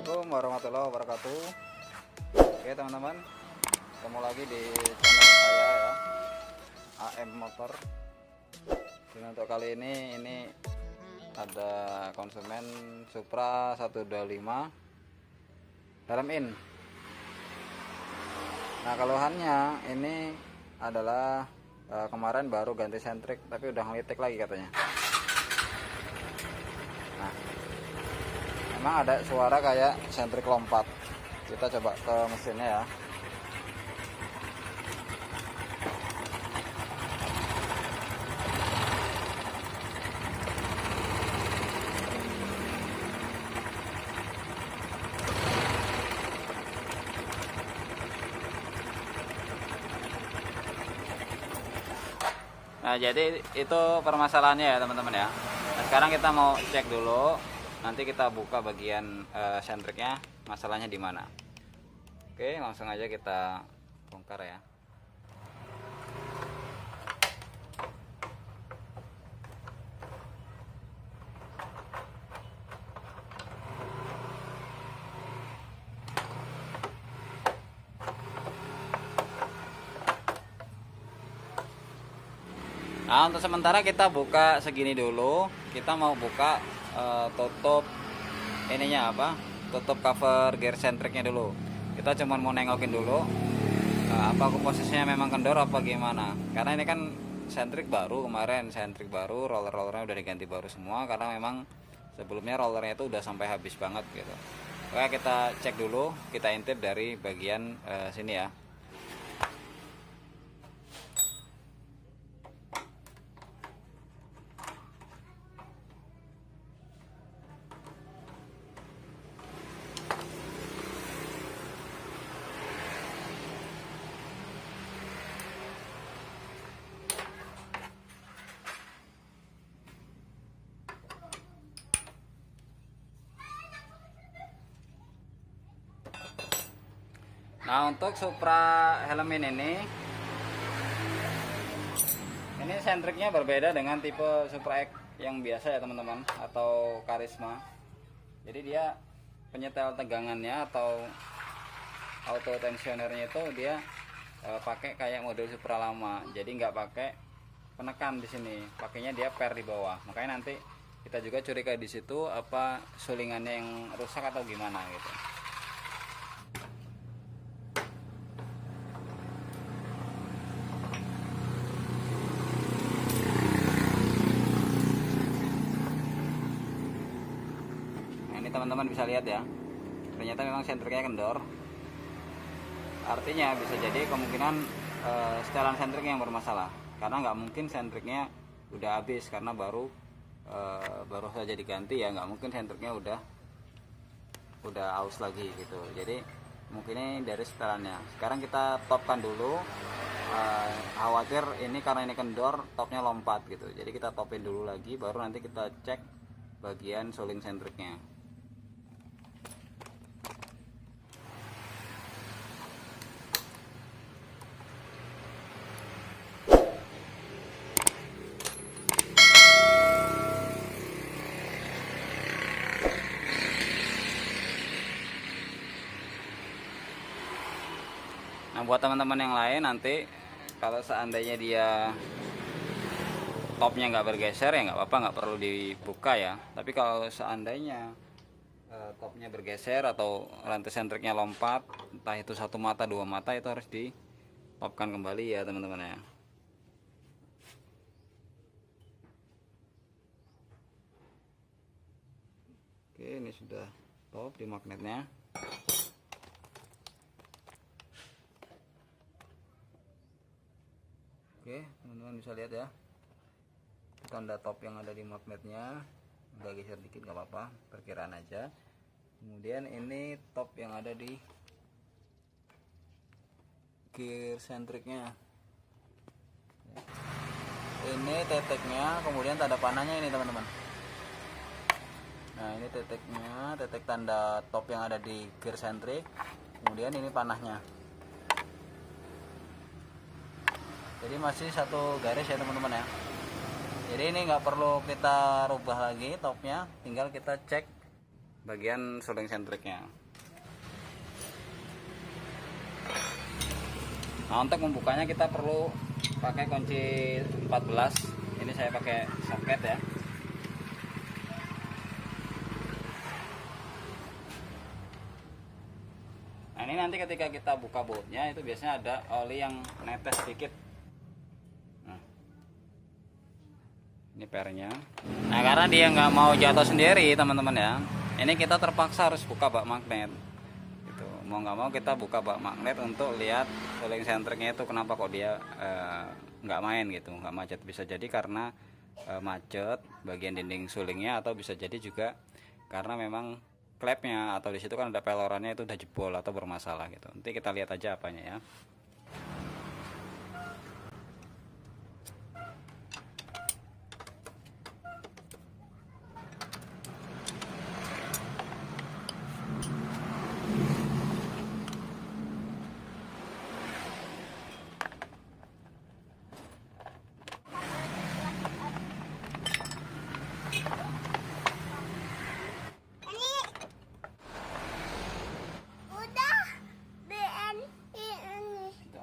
Assalamualaikum warahmatullahi wabarakatuh. Oke teman-teman, ketemu lagi di channel saya ya, AM Motor. Dan untuk kali ini ada konsumen Supra 125 dalam in. Nah keluhannya ini adalah kemarin baru ganti sentrik tapi udah ngelitik lagi katanya. Nah memang ada suara kayak sentrik lompat. Kita coba ke mesinnya ya. Nah jadi itu permasalahannya ya teman-teman ya. Nah, sekarang kita mau cek dulu, nanti kita buka bagian sentriknya, masalahnya di mana. Oke, langsung aja kita bongkar ya. Nah untuk sementara kita buka segini dulu. Kita mau buka tutup ininya apa, tutup cover gear sentriknya dulu. Kita cuma mau nengokin dulu apa posisinya memang kendor apa gimana, karena ini kan sentrik baru, kemarin sentrik baru, rollernya udah diganti baru semua, karena memang sebelumnya rollernya itu udah sampai habis banget gitu. Oke, kita cek dulu, kita intip dari bagian sini ya. Nah untuk Supra Helmin ini sentriknya berbeda dengan tipe Supra X yang biasa ya teman-teman, atau Karisma. Jadi dia penyetel tegangannya atau auto tensionernya itu dia pakai kayak model Supra lama, jadi nggak pakai penekan di sini, pakainya dia per di bawah. Makanya nanti kita juga curiga di situ apa sulingannya yang rusak atau gimana gitu. Teman-teman bisa lihat ya, ternyata memang sentriknya kendor. Artinya bisa jadi kemungkinan setelan sentrik yang bermasalah, karena nggak mungkin sentriknya udah habis karena baru saja diganti ya, nggak mungkin sentriknya udah aus lagi gitu. Jadi mungkin ini dari setelannya. Sekarang kita topkan dulu, khawatir ini karena ini kendor topnya lompat gitu, jadi kita topin dulu lagi, baru nanti kita cek bagian suling sentriknya. Nah buat teman-teman yang lain, nanti kalau seandainya dia topnya nggak bergeser ya nggak apa-apa, nggak perlu dibuka ya. Tapi kalau seandainya topnya bergeser atau rantai sentriknya lompat, entah itu satu mata dua mata, itu harus ditopkan kembali ya teman-teman ya. Oke, ini sudah top di magnetnya. Oke teman-teman bisa lihat ya, tanda top yang ada di magnetnya udah geser dikit, nggak apa-apa, perkiraan aja. Kemudian ini top yang ada di gear sentriknya, ini teteknya, kemudian tanda panahnya ini teman-teman. Nah ini teteknya, tetek tanda top yang ada di gear sentrik, kemudian ini panahnya. Jadi masih satu garis ya teman-teman ya. Jadi ini nggak perlu kita rubah lagi topnya, tinggal kita cek bagian suling sentriknya. Nah, untuk membukanya kita perlu pakai kunci 14. Ini saya pakai soket ya. Nah, ini nanti ketika kita buka bautnya itu biasanya ada oli yang netes sedikit. Nah, ini pernya. Nah, karena dia nggak mau jatuh sendiri teman-teman ya, ini kita terpaksa harus buka bak magnet. Gitu. Mau nggak mau kita buka bak magnet untuk lihat suling sentriknya itu kenapa kok dia nggak main gitu, nggak macet. Bisa jadi karena macet bagian dinding sulingnya, atau bisa jadi juga karena memang klepnya atau di situ kan ada pelorannya itu udah jebol atau bermasalah gitu. Nanti kita lihat aja apanya ya.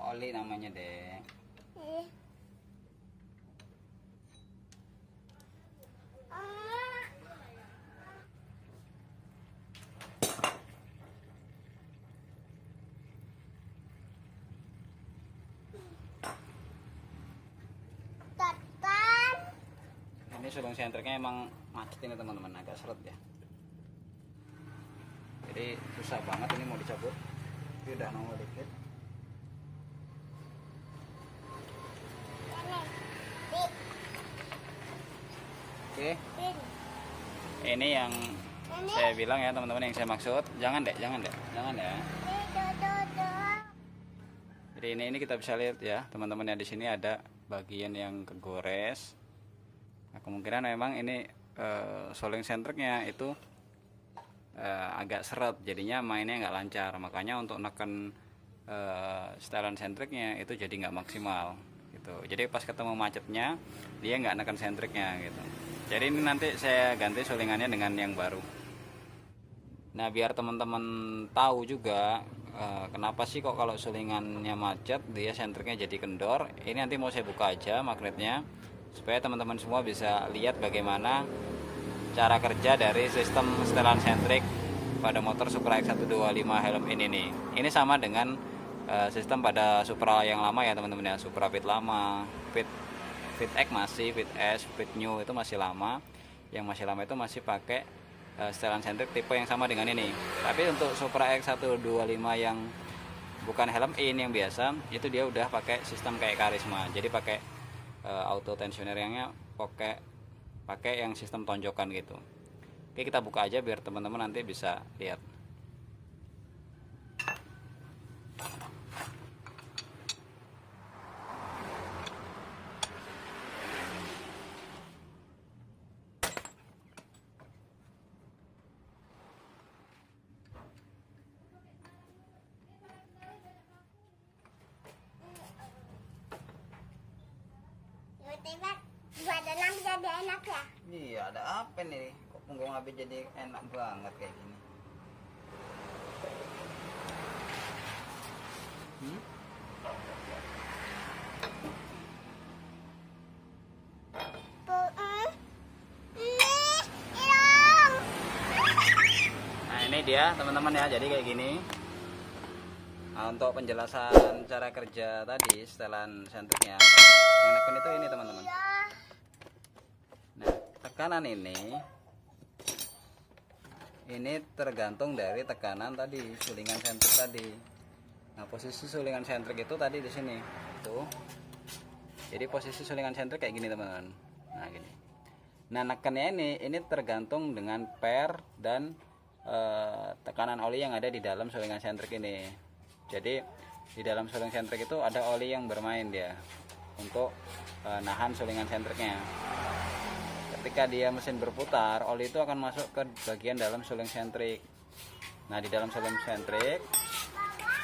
Oli namanya deh. Ini suling sentriknya emang macet ini teman-teman, agak seret ya. Jadi susah banget ini mau dicabut. Tapi udah nongol dikit. Oke. Ini yang saya bilang ya teman-teman, yang saya maksud. Jangan deh. Jangan ya. Jadi ini kita bisa lihat ya teman-teman ya, di sini ada bagian yang kegores. Nah, kemungkinan memang ini suling sentriknya itu agak seret, jadinya mainnya nggak lancar. Makanya untuk neken setelan sentriknya itu jadi nggak maksimal gitu. Jadi pas ketemu macetnya dia nggak neken sentriknya gitu. Jadi ini nanti saya ganti sulingannya dengan yang baru. Nah, biar teman-teman tahu juga kenapa sih kok kalau sulingannya macet dia sentriknya jadi kendor. Ini nanti mau saya buka aja magnetnya supaya teman-teman semua bisa lihat bagaimana cara kerja dari sistem setelan sentrik pada motor Supra X125 helm ini. Ini sama dengan sistem pada Supra yang lama ya teman-teman ya. Supra Fit lama, Fit X masih, Fit S, Fit New itu masih lama. Yang masih lama itu masih pakai setelan sentrik tipe yang sama dengan ini. Tapi untuk Supra X125 yang bukan helm in yang biasa, itu dia udah pakai sistem kayak Karisma. Jadi pakai auto tensionernya pakai yang sistem tonjokan gitu. Oke, kita buka aja biar teman-teman nanti bisa lihat. Badan jadi enak ya? Iya, ada apa nih? Kok punggung Abi jadi enak banget kayak gini? Nah, ini dia teman-teman ya, jadi kayak gini. Nah, untuk penjelasan cara kerja tadi setelan sentriknya, yang neken itu ini teman-teman. Nah, tekanan ini tergantung dari tekanan tadi sulingan sentrik tadi. Nah, posisi sulingan sentrik itu tadi di sini tuh. Jadi posisi sulingan sentrik kayak gini teman-teman. Nah, gini. Nah, nekennya ini tergantung dengan per dan tekanan oli yang ada di dalam sulingan sentrik ini. Jadi di dalam suling sentrik itu ada oli yang bermain dia untuk nahan sulingan sentriknya. Ketika dia mesin berputar, oli itu akan masuk ke bagian dalam suling sentrik. Nah, di dalam suling sentrik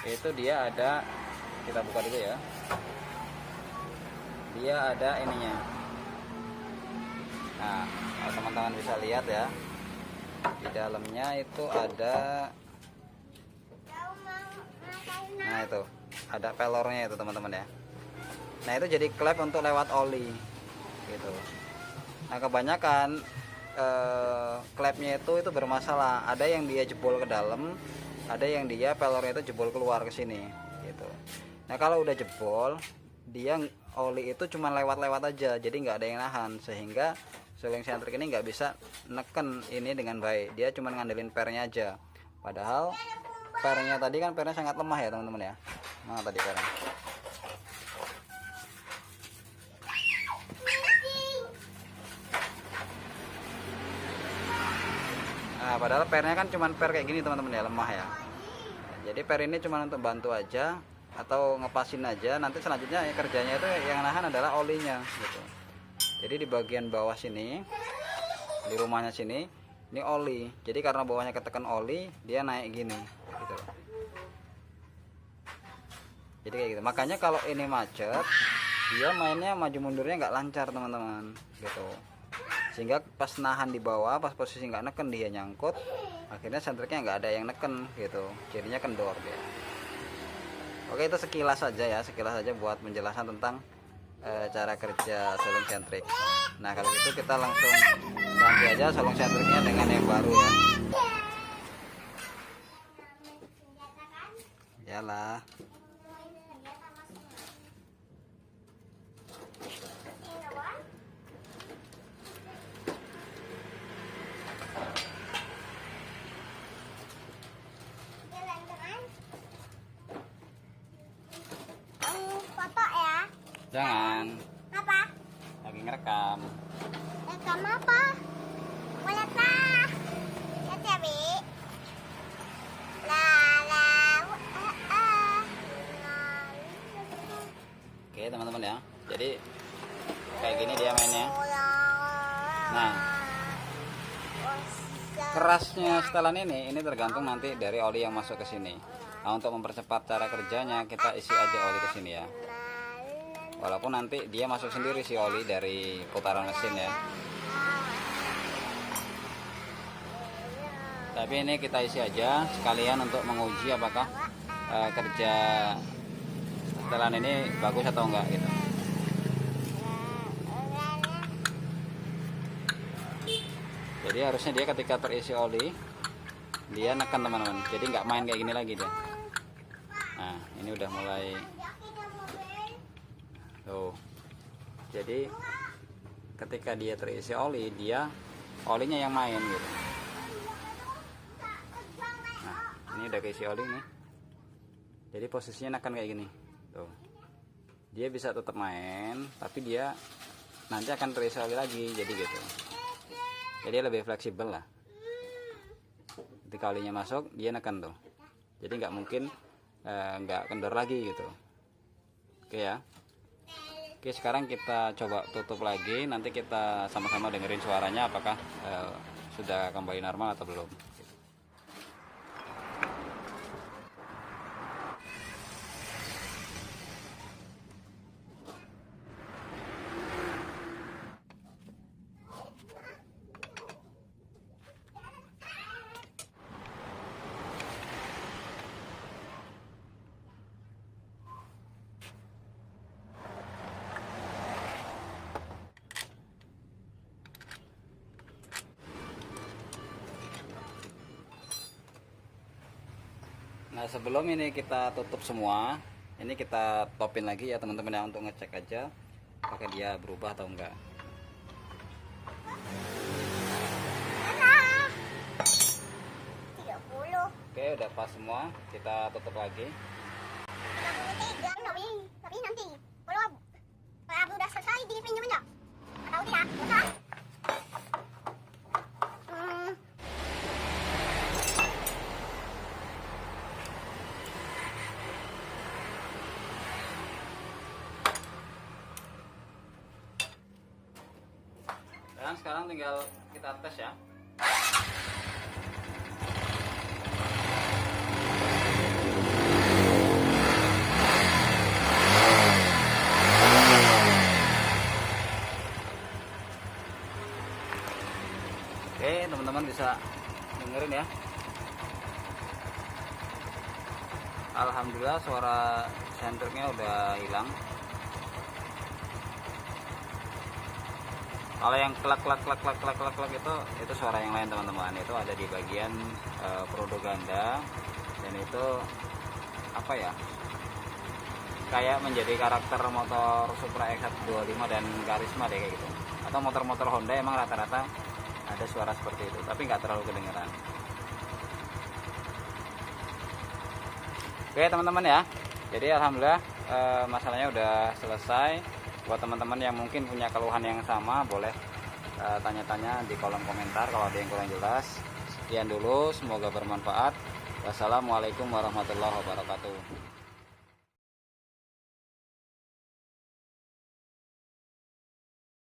itu dia ada, kita buka dulu ya. Dia ada ininya. Nah, teman-teman bisa lihat ya. Di dalamnya itu ada, nah itu ada pelornya itu teman-teman ya. Nah itu jadi klep untuk lewat oli gitu. Nah kebanyakan klepnya itu bermasalah. Ada yang dia jebol ke dalam, ada yang dia pelornya itu jebol keluar ke sini gitu. Nah kalau udah jebol, dia oli itu cuma lewat-lewat aja, jadi nggak ada yang nahan, sehingga suling sentrik ini nggak bisa neken ini dengan baik. Dia cuma ngandelin pernya aja, padahal pernya tadi kan pernya sangat lemah ya teman-teman ya. Nah tadi pernya, nah padahal pernya kan cuma per kayak gini teman-teman ya, lemah ya. Jadi per ini cuma untuk bantu aja atau ngepasin aja. Nanti selanjutnya ya, kerjanya itu yang nahan adalah olinya gitu. Jadi di bagian bawah sini, di rumahnya sini, ini oli. Jadi karena bawahnya ketekan oli, dia naik gini gitu. Jadi kayak gitu. Makanya kalau ini macet, dia mainnya maju mundurnya nggak lancar teman-teman gitu. Sehingga pas nahan di bawah, pas posisi nggak neken, dia nyangkut, akhirnya sentriknya nggak ada yang neken gitu, jadinya kendor dia. Oke, itu sekilas saja ya, sekilas saja buat penjelasan tentang cara kerja suling sentrik. Nah kalau gitu kita langsung ganti aja suling sentriknya dengan yang baru ya. Yalah. Foto ya? Jangan. Apa? Lagi ngerekam. Rekam apa? Mau lihat lah. Lihat ya, Bi. La la Oke teman-teman ya. Jadi kayak gini dia mainnya. Nah, kerasnya setelan ini tergantung nanti dari oli yang masuk ke sini. Nah, untuk mempercepat cara kerjanya kita isi aja oli ke sini ya. Walaupun nanti dia masuk sendiri si oli dari putaran mesin ya. Tapi ini kita isi aja sekalian untuk menguji apakah kerja setelan ini bagus atau enggak gitu. Jadi harusnya dia ketika terisi oli dia neken teman-teman, jadi nggak main kayak gini lagi dia. Nah ini udah mulai tuh, jadi ketika dia terisi oli, dia olinya yang main gitu. Nah ini udah keisi oli nih, jadi posisinya neken kayak gini tuh. Dia bisa tetap main, tapi dia nanti akan terisi oli lagi, jadi gitu. Jadi lebih fleksibel lah. Ketika olinya masuk, dia neken tuh. Jadi nggak mungkin nggak kendor lagi gitu. Oke ya. Oke, sekarang kita coba tutup lagi. Nanti kita sama-sama dengerin suaranya apakah sudah kembali normal atau belum. Nah sebelum ini kita tutup semua, ini kita topin lagi ya teman-teman ya, untuk ngecek aja apakah dia berubah atau enggak. Oke udah pas semua, kita tutup lagi. Tapi nanti kalau abu udah selesai dipinjam enggak? Atau tidak? Usah. Dan sekarang tinggal kita tes ya. Oke teman-teman bisa dengerin ya. Alhamdulillah suara sentriknya udah hilang. Kalau yang klak itu suara yang lain teman-teman, itu ada di bagian perodo ganda, dan itu apa ya, kayak menjadi karakter motor Supra X125 dan Karisma deh kayak gitu, atau motor-motor Honda emang rata-rata ada suara seperti itu, tapi nggak terlalu kedengeran. Oke teman-teman ya, jadi alhamdulillah masalahnya udah selesai. Buat teman-teman yang mungkin punya keluhan yang sama, boleh tanya-tanya di kolom komentar kalau ada yang kurang jelas. Sekian dulu, semoga bermanfaat. Wassalamualaikum warahmatullahi wabarakatuh.